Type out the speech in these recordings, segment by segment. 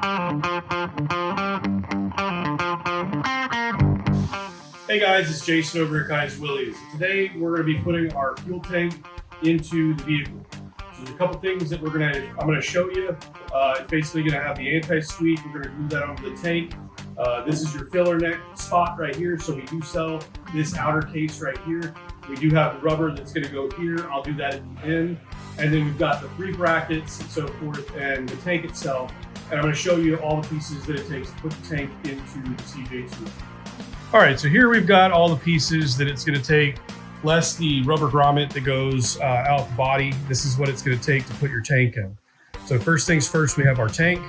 Hey guys, it's Jason over at Kaiser Willys. Today we're going to be putting our fuel tank into the vehicle. So there's a couple things that I'm going to show you. It's basically going to have the anti-squeak. We're going to glue that onto the tank. This is your filler neck spot right here. So we do sell this outer case right here. We do have the rubber that's going to go here. I'll do that at the end. And then we've got the 3 brackets and so forth and the tank itself. And I'm going to show you all the pieces that it takes to put the tank into the CJ-2A. All right, so here we've got all the pieces that it's going to take, less the rubber grommet that goes out the body. This is what it's going to take to put your tank in. So first things first, we have our tank.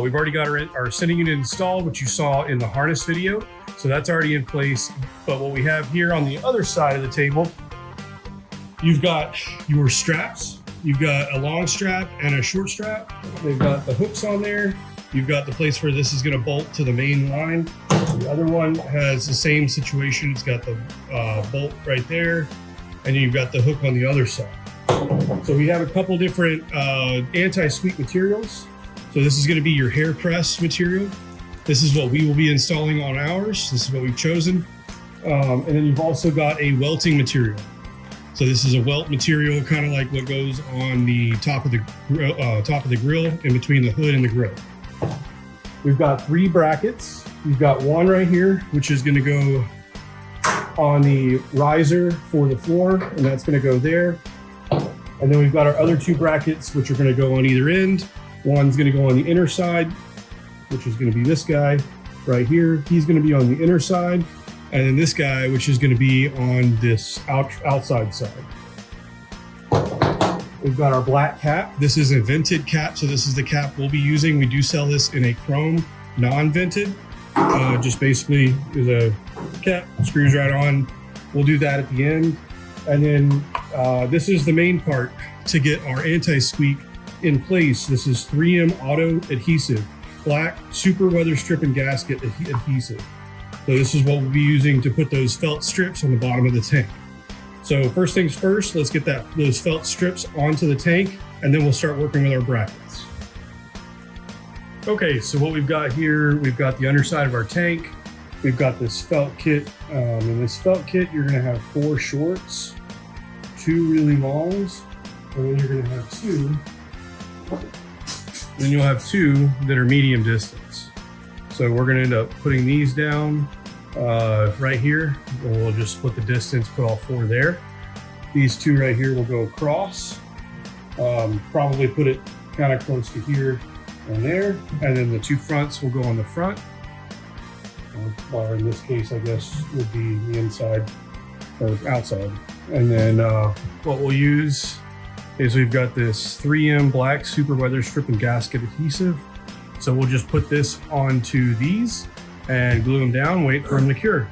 We've already got our sending unit installed, which you saw in the harness video. So that's already in place. But what we have here on the other side of the table, you've got your straps. You've got a long strap and a short strap. They've got the hooks on there. You've got the place where this is going to bolt to the main line. The other one has the same situation. It's got the bolt right there, and you've got the hook on the other side. So we have a couple different anti-squeak materials. So this is going to be your hair press material. This is what we will be installing on ours. This is what we've chosen. And then you've also got a welting material. So this is a welt material, kind of like what goes on the top of the grill, in between the hood and the grill. We've got 3 brackets. You've got one right here, which is going to go on the riser for the floor, and that's going to go there. And then we've got our other 2 brackets, which are going to go on either end. One's going to go on the inner side, which is going to be this guy right here. He's going to be on the inner side. And then this guy, which is going to be on this outside side. We've got our black cap. This is a vented cap, so this is the cap we'll be using. We do sell this in a chrome, non-vented. Just basically is a cap, screws right on. We'll do that at the end. And then this is the main part to get our anti-squeak in place. This is 3M auto adhesive, black super weather strip and gasket adhesive. So this is what we'll be using to put those felt strips on the bottom of the tank. So first things first, let's get those felt strips onto the tank, and then we'll start working with our brackets. Okay, so what we've got here, we've got the underside of our tank. We've got this felt kit. In this felt kit, you're gonna have 4 shorts, 2 really longs, and then you're gonna have 2. Then you'll have 2 that are medium distance. So we're gonna end up putting these down right here. We'll just split the distance, put all 4 there. These 2 right here will go across. Probably put it kind of close to here and there. And then the 2 fronts will go on the front. Or in this case, I guess, would be the inside or outside. And then what we'll use is we've got this 3M black super weather strip and gasket adhesive. So we'll just put this onto these and glue them down, wait for them to cure.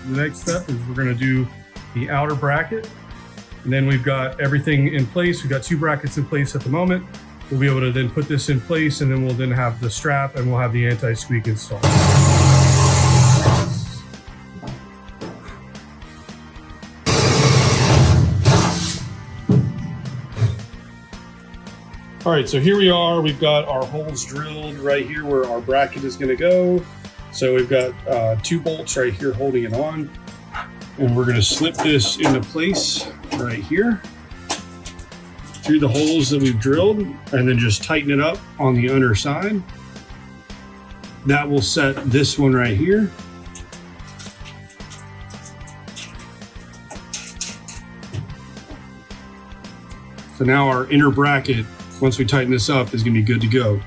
The next step is we're going to do the outer bracket, and then we've got everything in place. We've got 2 brackets in place at the moment. We'll be able to then put this in place, and then we'll then have the strap, and we'll have the anti-squeak installed. All right, so here we are. We've got our holes drilled right here where our bracket is going to go. So we've got 2 bolts right here holding it on. And we're going to slip this into place right here through the holes that we've drilled, and then just tighten it up on the underside. That will set this one right here. So now our inner bracket, once we tighten this up, is going to be good to go.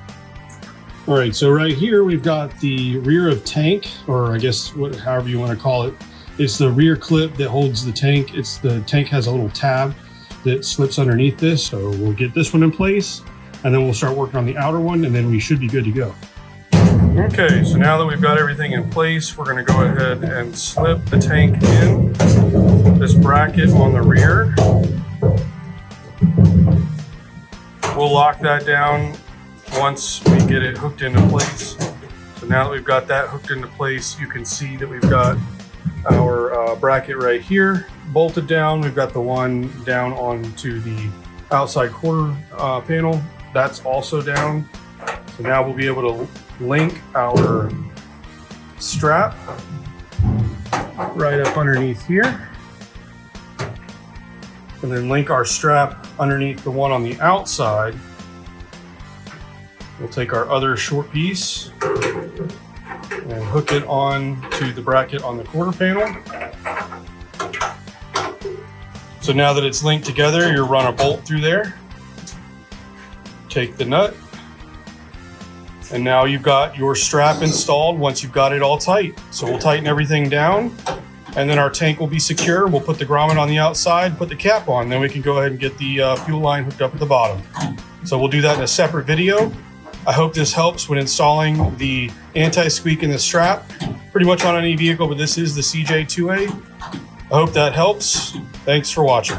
All right, so right here we've got the rear of tank, or I guess however you want to call it. It's the rear clip that holds the tank. The tank has a little tab that slips underneath this. So we'll get this one in place, and then we'll start working on the outer one, and then we should be good to go. Okay, so now that we've got everything in place, we're going to go ahead and slip the tank in. this bracket on the rear. We'll lock that down once we get it hooked into place. So now that we've got that hooked into place, you can see that we've got our bracket right here bolted down. We've got the one down onto the outside quarter panel. That's also down. So now we'll be able to link our strap right up underneath here. And then link our strap underneath the one on the outside. We'll take our other short piece and hook it on to the bracket on the quarter panel. So now that it's linked together, you run a bolt through there, take the nut, and now you've got your strap installed once you've got it all tight. So we'll tighten everything down, and then our tank will be secure. We'll put the grommet on the outside, put the cap on, then we can go ahead and get the fuel line hooked up at the bottom. So we'll do that in a separate video. I hope this helps when installing the anti-squeak in the strap, pretty much on any vehicle, but this is the CJ-2A. I hope that helps. Thanks for watching.